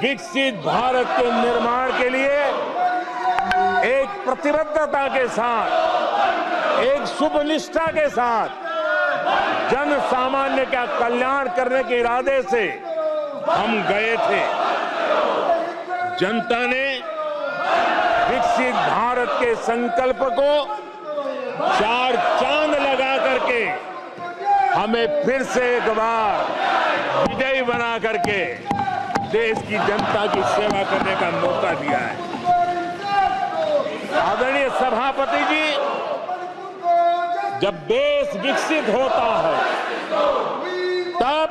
विकसित भारत के निर्माण के लिए एक प्रतिबद्धता के साथ, एक शुभ निष्ठा के साथ जन सामान्य का कल्याण करने के इरादे से हम गए थे। जनता ने विकसित भारत के संकल्प को 4 चांद लगा करके हमें फिर से एक बार विजयी बना करके देश की जनता की सेवा करने का मौका दिया है। आदरणीय सभापति जी, जब देश विकसित होता है तब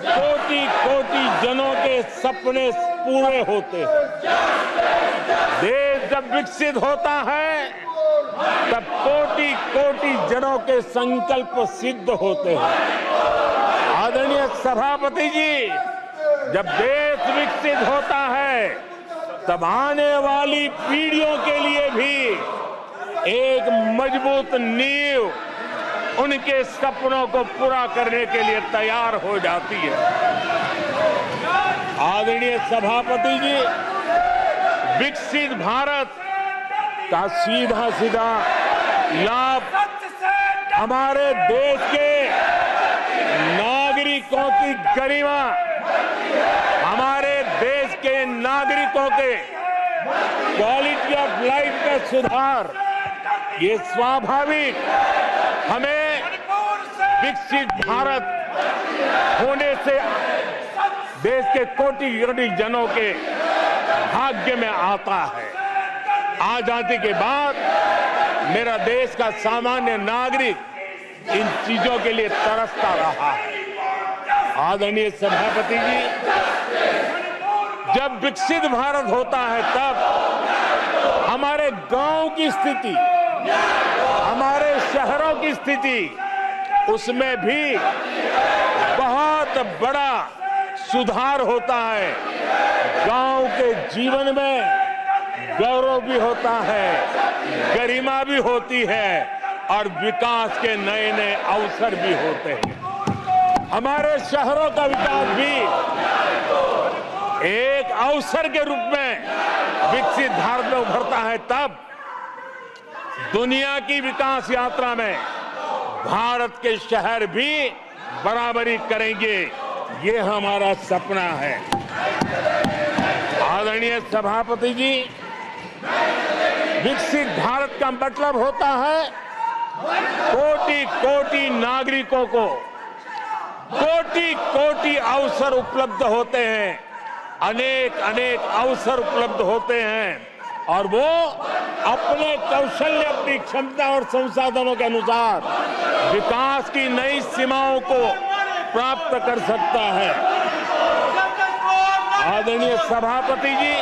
कोटि-कोटि जनों के सपने पूरे होते हैं। देश जब विकसित होता है तब कोटि-कोटि जनों के संकल्प सिद्ध होते हैं। आदरणीय सभापति जी, जब देश विकसित होता है तब आने वाली पीढ़ियों के लिए भी एक मजबूत नींव उनके सपनों को पूरा करने के लिए तैयार हो जाती है। आदरणीय सभापति जी, विकसित भारत का सीधा सीधा लाभ हमारे देश के नागरिकों की गरिमा, हमारे देश के नागरिकों के क्वालिटी ऑफ लाइफ का सुधार, ये स्वाभाविक हमें विकसित भारत होने से देश के कोटि-कोटि जनों के भाग्य में आता है। आजादी के बाद मेरा देश का सामान्य नागरिक इन चीजों के लिए तरसता रहा है। आदरणीय सभापति जी, जब विकसित भारत होता है तब हमारे गांव की स्थिति, हमारे शहरों की स्थिति, उसमें भी बहुत बड़ा सुधार होता है। गांव के जीवन में गौरव भी होता है, गरिमा भी होती है और विकास के नए नए अवसर भी होते हैं। हमारे शहरों का विकास भी एक अवसर के रूप में विकसित भारत में उभरता है, तब दुनिया की विकास यात्रा में भारत के शहर भी बराबरी करेंगे, ये हमारा सपना है। आदरणीय सभापति जी, विकसित भारत का मतलब होता है कोटि-कोटि नागरिकों को कोटि-कोटि अवसर उपलब्ध होते हैं, अनेक अनेक अवसर उपलब्ध होते हैं और वो अपने कौशल्य, अपनी क्षमता और संसाधनों के अनुसार विकास की नई सीमाओं को प्राप्त कर सकता है। आदरणीय सभापति जी,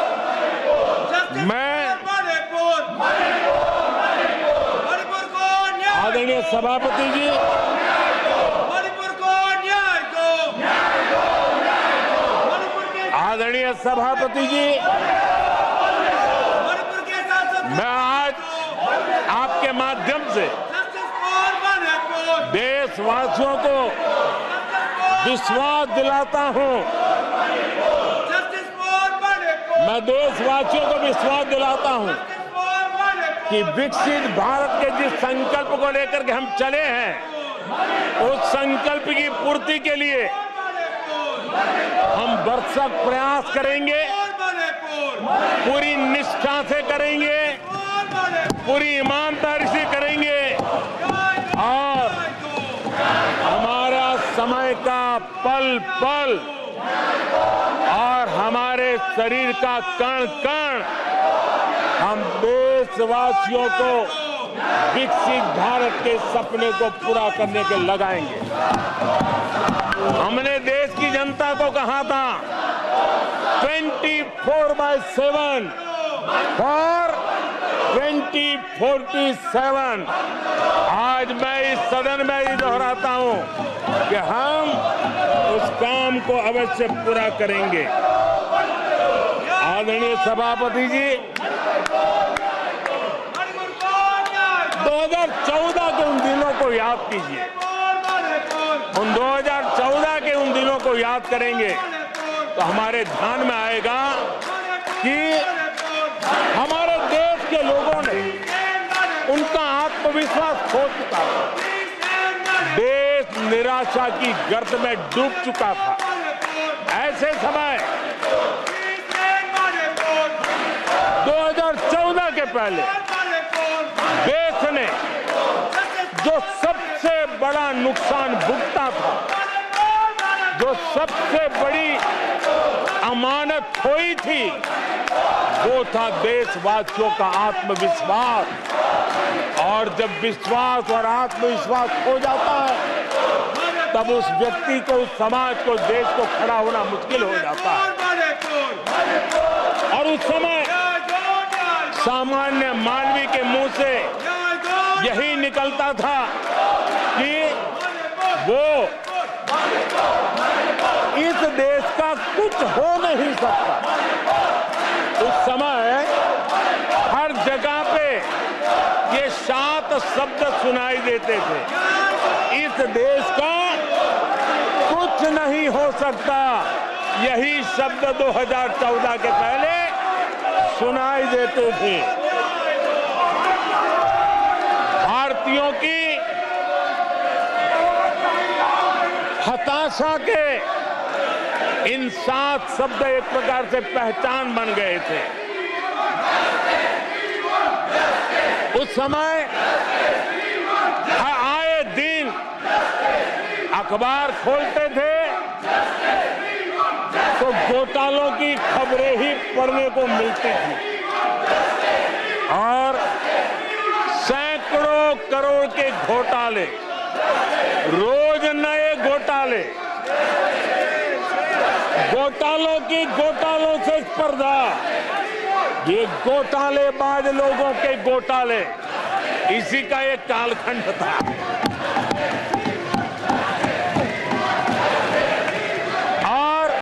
आदरणीय सभापति जी, आदरणीय सभापति जी, मैं आज आपके माध्यम से देशवासियों को विश्वास दिलाता हूं, मैं देशवासियों को विश्वास दिलाता हूं कि विकसित भारत के जिस संकल्प को लेकर के हम चले हैं, उस संकल्प की पूर्ति के लिए हम भरसक प्रयास करेंगे, पूरी निष्ठा से करेंगे, पूरी ईमानदारी से करेंगे और हमारा समय का पल पल और हमारे शरीर का कण कण हम देशवासियों को विकसित भारत के सपने को पूरा करने के लगाएंगे। हमने देश की जनता को कहा था 24/7 फॉर 2047। आज मैं इस सदन में ही दोहराता हूं कि हम उस काम को अवश्य पूरा करेंगे। आदरणीय सभापति जी, 2014 के उन दिनों को याद कीजिए, उन 2014 के उन दिनों को याद करेंगे तो हमारे ध्यान में आएगा कि हमारे देश के लोगों ने उनका आत्मविश्वास खो चुका था। देश निराशा की गर्त में डूब चुका था। ऐसे समय 2014 के पहले देश ने जो सबसे बड़ा नुकसान भुगता था, जो सबसे बड़ी अमानत खोई थी, वो था देशवासियों का आत्मविश्वास। और जब विश्वास और आत्मविश्वास खो जाता है, तब उस व्यक्ति को, उस समाज को, देश को खड़ा होना मुश्किल हो जाता है। और उस समय सामान्य मानवी के मुंह से यही निकलता था कि वो इस देश का कुछ हो नहीं सकता। उस समय हर जगह पे ये 7 शब्द सुनाई देते थे, इस देश का कुछ नहीं हो सकता। यही शब्द 2014 के पहले सुनाई देते थे। भारतीयों की हताशा के इन 7 शब्द एक प्रकार से पहचान बन गए थे। उस समय आए दिन अखबार खोलते थे तो घोटालों की खबरें ही पढ़ने को मिलती थी और सैकड़ों करोड़ के घोटाले, रोज नए घोटाले, घोटालों से स्पर्धा, ये घोटालेबाज लोगों के घोटाले, इसी का एक कालखंड था।